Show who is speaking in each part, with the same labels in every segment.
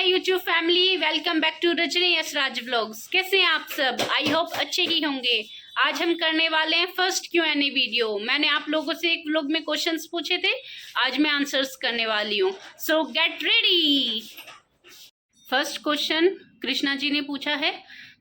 Speaker 1: My YouTube family, welcome back to Rajni Yashraj vlogs. कैसे हैं आप सब? आई होप अच्छे ही होंगे। आज हम करने वाले हैं फर्स्ट Q&A वीडियो। मैंने आप लोगों से एक व्लॉग में क्वेश्चंस पूछे थे, आज मैं आंसर्स करने वाली हूँ। So get ready. First question Krishna ji ने पूछा है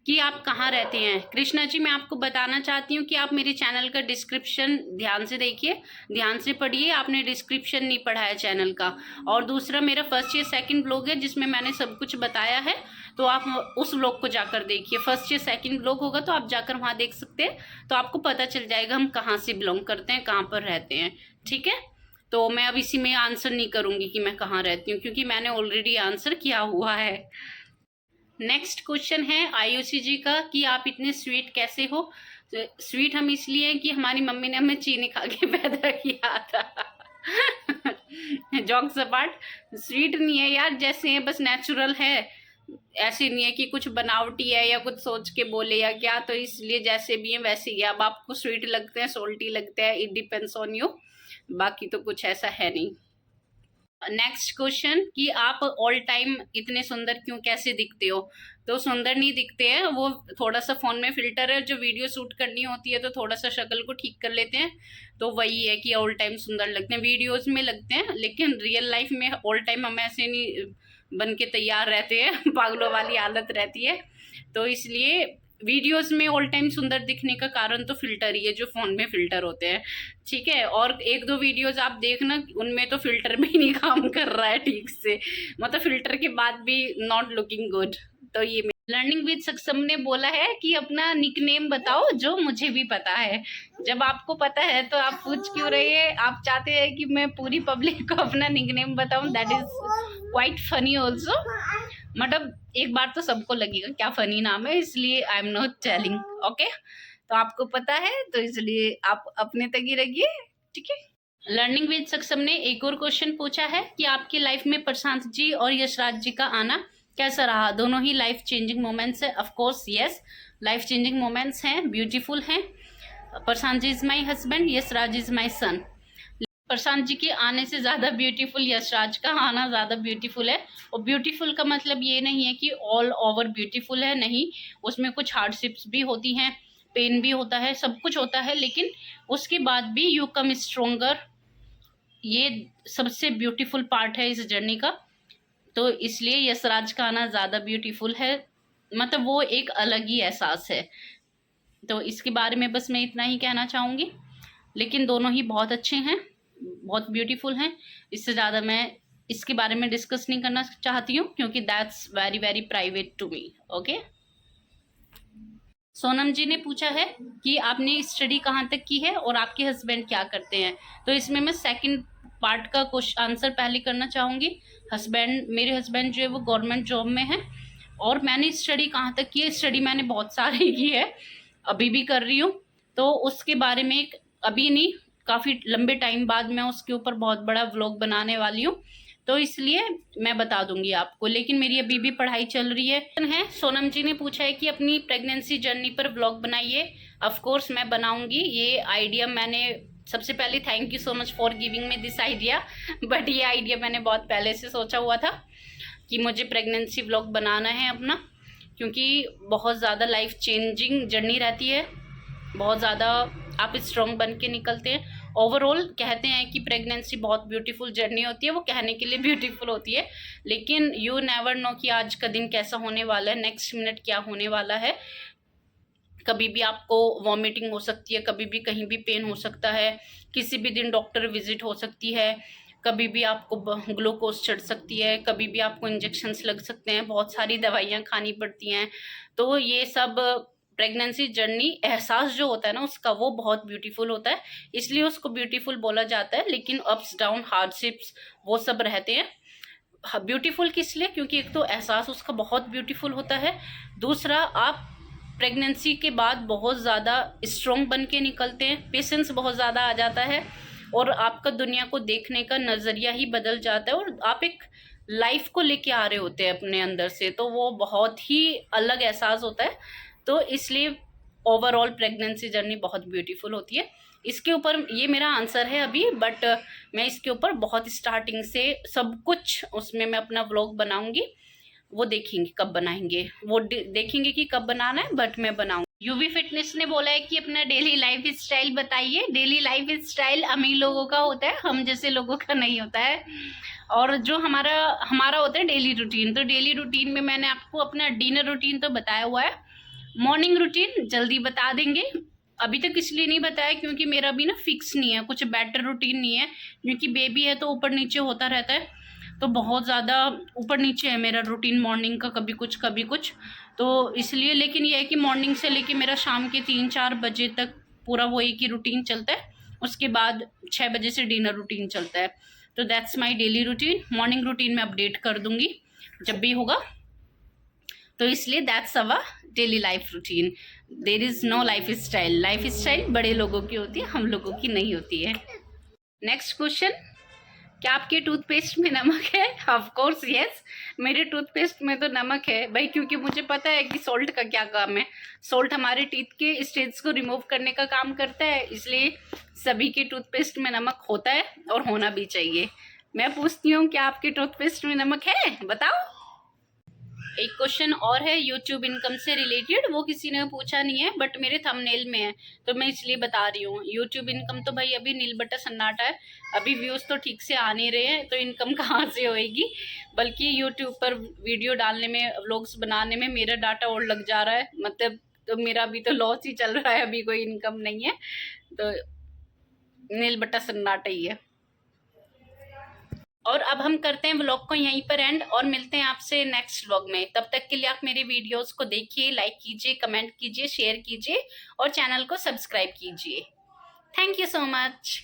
Speaker 1: कि आप कहाँ रहते हैं। कृष्णा जी, मैं आपको बताना चाहती हूँ कि आप मेरे चैनल का डिस्क्रिप्शन ध्यान से देखिए, ध्यान से पढ़िए। आपने डिस्क्रिप्शन नहीं पढ़ा है चैनल का। और दूसरा, मेरा फर्स्ट या सेकंड ब्लॉग है जिसमें मैंने सब कुछ बताया है, तो आप उस ब्लॉग को जाकर देखिए। फर्स्ट या सेकंड ब्लॉग होगा तो आप जाकर वहाँ देख सकते हैं, तो आपको पता चल जाएगा हम कहाँ से बिलोंग करते हैं, कहाँ पर रहते हैं। ठीक है, तो मैं अब इसी में आंसर नहीं करूँगी कि मैं कहाँ रहती हूँ, क्योंकि मैंने ऑलरेडी आंसर किया हुआ है। नेक्स्ट क्वेश्चन है आयुषी जी का कि आप इतने स्वीट कैसे हो। तो स्वीट हम इसलिए हैं कि हमारी मम्मी ने हमें चीनी खा के पैदा किया था। जॉक्स अपार्ट, स्वीट नहीं है यार, जैसे है बस नेचुरल है। ऐसे नहीं है कि कुछ बनावटी है या कुछ सोच के बोले या क्या, तो इसलिए जैसे भी है वैसे ही। अब आपको स्वीट लगते हैं, सोल्टी लगते हैं, इट डिपेंड्स ऑन यू। बाकी तो कुछ ऐसा है नहीं। नेक्स्ट क्वेश्चन कि आप ऑल टाइम इतने सुंदर क्यों, कैसे दिखते हो। तो सुंदर नहीं दिखते हैं, वो थोड़ा सा फोन में फिल्टर है। जो वीडियो शूट करनी होती है तो थोड़ा सा शक्ल को ठीक कर लेते हैं, तो वही है कि ऑल टाइम सुंदर लगते हैं। वीडियोस में लगते हैं, लेकिन रियल लाइफ में ऑल टाइम हम ऐसे नहीं बन के तैयार रहते हैं। पागलों वाली हालत रहती है, तो इसलिए वीडियोस में ऑल टाइम सुंदर दिखने का कारण तो फिल्टर ही है, जो फोन में फिल्टर होते हैं। ठीक है, और एक दो वीडियोस आप देखना, उनमें तो फिल्टर भी नहीं काम कर रहा है ठीक से, मतलब फिल्टर के बाद भी नॉट लुकिंग गुड। तो ये लर्निंग विद सक्षम ने बोला है कि अपना निकनेम बताओ, जो मुझे भी पता है। जब आपको पता है तो आप पूछ क्यों रही है? आप चाहते हैं कि मैं पूरी पब्लिक को अपना निकनेम बताऊं? That is quite funny also. मतलब एक बार तो सबको लगेगा क्या फनी नाम है, इसलिए I am not telling. Okay, तो आपको पता है तो इसलिए आप अपने तक ही रखिए। ठीक है। लर्निंग विद सक्षम ने एक और क्वेश्चन पूछा है कि आपकी लाइफ में प्रशांत जी और यशराज जी का आना कैसा रहा। दोनों ही लाइफ चेंजिंग मोमेंट्स है। Of course yes, life changing moments हैं, ब्यूटीफुल हैं। Prashant ji is my husband, Yashraj is my son. Prashant ji के आने से ज्यादा ब्यूटीफुल यशराज का आना ज्यादा ब्यूटीफुल है। और ब्यूटीफुल का मतलब ये नहीं है कि ऑल ओवर ब्यूटीफुल है, नहीं। उसमें कुछ हार्डशिप्स भी होती हैं, पेन भी होता है, सब कुछ होता है, लेकिन उसके बाद भी यू कम स्ट्रोंगर। ये सबसे ब्यूटीफुल पार्ट है इस जर्नी का, तो इसलिए यशराज का आना ज्यादा ब्यूटीफुल है। मतलब वो एक अलग ही एहसास है। तो इसके बारे में बस मैं इतना ही कहना चाहूंगी। लेकिन दोनों ही बहुत अच्छे हैं, बहुत ब्यूटीफुल हैं। इससे ज़्यादा मैं इसके बारे में डिस्कस नहीं करना चाहती हूँ, क्योंकि that's very very private to me. Okay. Sonam ji ने पूछा है कि आपने स्टडी कहाँ तक की है और आपके हस्बैंड क्या करते हैं। तो इसमें मैं सेकंड पार्ट का क्वेश्चन आंसर पहले करना चाहूँगी। मेरे हस्बैंड जो है वो गवर्नमेंट जॉब में है। और मैंने स्टडी कहाँ तक की है, स्टडी मैंने बहुत सारी की है, अभी भी कर रही हूँ। तो उसके बारे में एक अभी नहीं, काफ़ी लंबे टाइम बाद मैं उसके ऊपर बहुत बड़ा व्लॉग बनाने वाली हूँ, तो इसलिए मैं बता दूंगी आपको। लेकिन मेरी अभी भी पढ़ाई चल रही है। सोनम जी ने पूछा है कि अपनी प्रेगनेंसी जर्नी पर व्लॉग बनाइए। ऑफ कोर्स मैं बनाऊंगी। ये आइडिया मैंने सबसे पहले, thank you so much for giving me this idea, but ये आइडिया मैंने बहुत पहले से सोचा हुआ था कि मुझे प्रेगनेंसी व्लॉग बनाना है अपना, क्योंकि बहुत ज़्यादा लाइफ चेंजिंग जर्नी रहती है। बहुत ज़्यादा आप स्ट्रॉन्ग बन के निकलते हैं। ओवरऑल कहते हैं कि प्रेगनेंसी बहुत ब्यूटीफुल जर्नी होती है, वो कहने के लिए ब्यूटीफुल होती है, लेकिन यू नेवर नो कि आज का दिन कैसा होने वाला है, नेक्स्ट मिनट क्या होने वाला है। कभी भी आपको वॉमिटिंग हो सकती है, कभी भी कहीं भी पेन हो सकता है, किसी भी दिन डॉक्टर विजिट हो सकती है, कभी भी आपको ग्लूकोज चढ़ सकती है, कभी भी आपको इंजेक्शंस लग सकते हैं, बहुत सारी दवाइयाँ खानी पड़ती हैं। तो ये सब प्रेगनेंसी जर्नी, एहसास जो होता है ना उसका, वो बहुत ब्यूटीफुल होता है, इसलिए उसको ब्यूटीफुल बोला जाता है। लेकिन अप्स डाउन, हार्डशिप्स, वो सब रहते हैं। ब्यूटीफुल किस लिए? क्योंकि एक तो एहसास उसका बहुत ब्यूटीफुल होता है, दूसरा आप प्रेगनेंसी के बाद बहुत ज़्यादा स्ट्रॉन्ग बन के निकलते हैं, पेशेंस बहुत ज़्यादा आ जाता है, और आपका दुनिया को देखने का नज़रिया ही बदल जाता है, और आप एक लाइफ को लेके आ रहे होते हैं अपने अंदर से, तो वो बहुत ही अलग एहसास होता है। तो इसलिए ओवरऑल प्रेगनेंसी जर्नी बहुत ब्यूटीफुल होती है। इसके ऊपर ये मेरा आंसर है अभी, बट मैं इसके ऊपर बहुत स्टार्टिंग से सब कुछ उसमें मैं अपना व्लॉग बनाऊंगी। वो देखेंगे कब बनाएंगे, वो देखेंगे कि कब बनाना है, बट मैं बनाऊँ। यूवी फिटनेस ने बोला है कि अपना डेली लाइफ स्टाइल बताइए। डेली लाइफ स्टाइल अमीर लोगों का होता है, हम जैसे लोगों का नहीं होता है। और जो हमारा हमारा होता है डेली रूटीन, तो डेली रूटीन में मैंने आपको अपना डिनर रूटीन तो बताया हुआ है। मॉर्निंग रूटीन जल्दी बता देंगे। अभी तक इसलिए नहीं बताया क्योंकि मेरा अभी ना फिक्स नहीं है, कुछ बेटर रूटीन नहीं है, क्योंकि बेबी है तो ऊपर नीचे होता रहता है, तो बहुत ज़्यादा ऊपर नीचे है मेरा रूटीन मॉर्निंग का, कभी कुछ कभी कुछ, तो इसलिए। लेकिन ये है कि मॉर्निंग से लेके मेरा शाम के 3-4 बजे तक पूरा वो एक ही रूटीन चलता है, उसके बाद 6 बजे से डिनर रूटीन चलता है। तो that's my daily routine. Morning routine में अपडेट कर दूंगी जब भी होगा, तो इसलिए that's our daily life routine. There is no life style. Life style बड़े लोगों की होती है, हम लोगों की नहीं होती है। नेक्स्ट क्वेश्चन, क्या आपके टूथपेस्ट में नमक है? ऑफ कोर्स यस, मेरे टूथपेस्ट में तो नमक है भाई, क्योंकि मुझे पता है कि सॉल्ट का क्या काम है। सॉल्ट हमारे टीथ के स्टेज को रिमूव करने का काम करता है, इसलिए सभी के टूथपेस्ट में नमक होता है और होना भी चाहिए। मैं पूछती हूँ, क्या आपके टूथपेस्ट में नमक है? बताओ। एक क्वेश्चन और है यूट्यूब इनकम से रिलेटेड, वो किसी ने पूछा नहीं है बट मेरे थंबनेल में है, तो मैं इसलिए बता रही हूँ। यूट्यूब इनकम तो भाई अभी नील बट्टा सन्नाटा है, अभी व्यूज तो ठीक से आ नहीं रहे हैं, तो इनकम कहाँ से होएगी। बल्कि यूट्यूब पर वीडियो डालने में, व्लॉग्स बनाने में मेरा डाटा और लग जा रहा है, मतलब तो मेरा अभी तो लॉस ही चल रहा है, अभी कोई इनकम नहीं है, तो नील बट्टा सन्नाटा ही है। और अब हम करते हैं व्लॉग को यहीं पर एंड, और मिलते हैं आपसे नेक्स्ट व्लॉग में। तब तक के लिए आप मेरे वीडियोस को देखिए, लाइक कीजिए, कमेंट कीजिए, शेयर कीजिए और चैनल को सब्सक्राइब कीजिए। Thank you so much.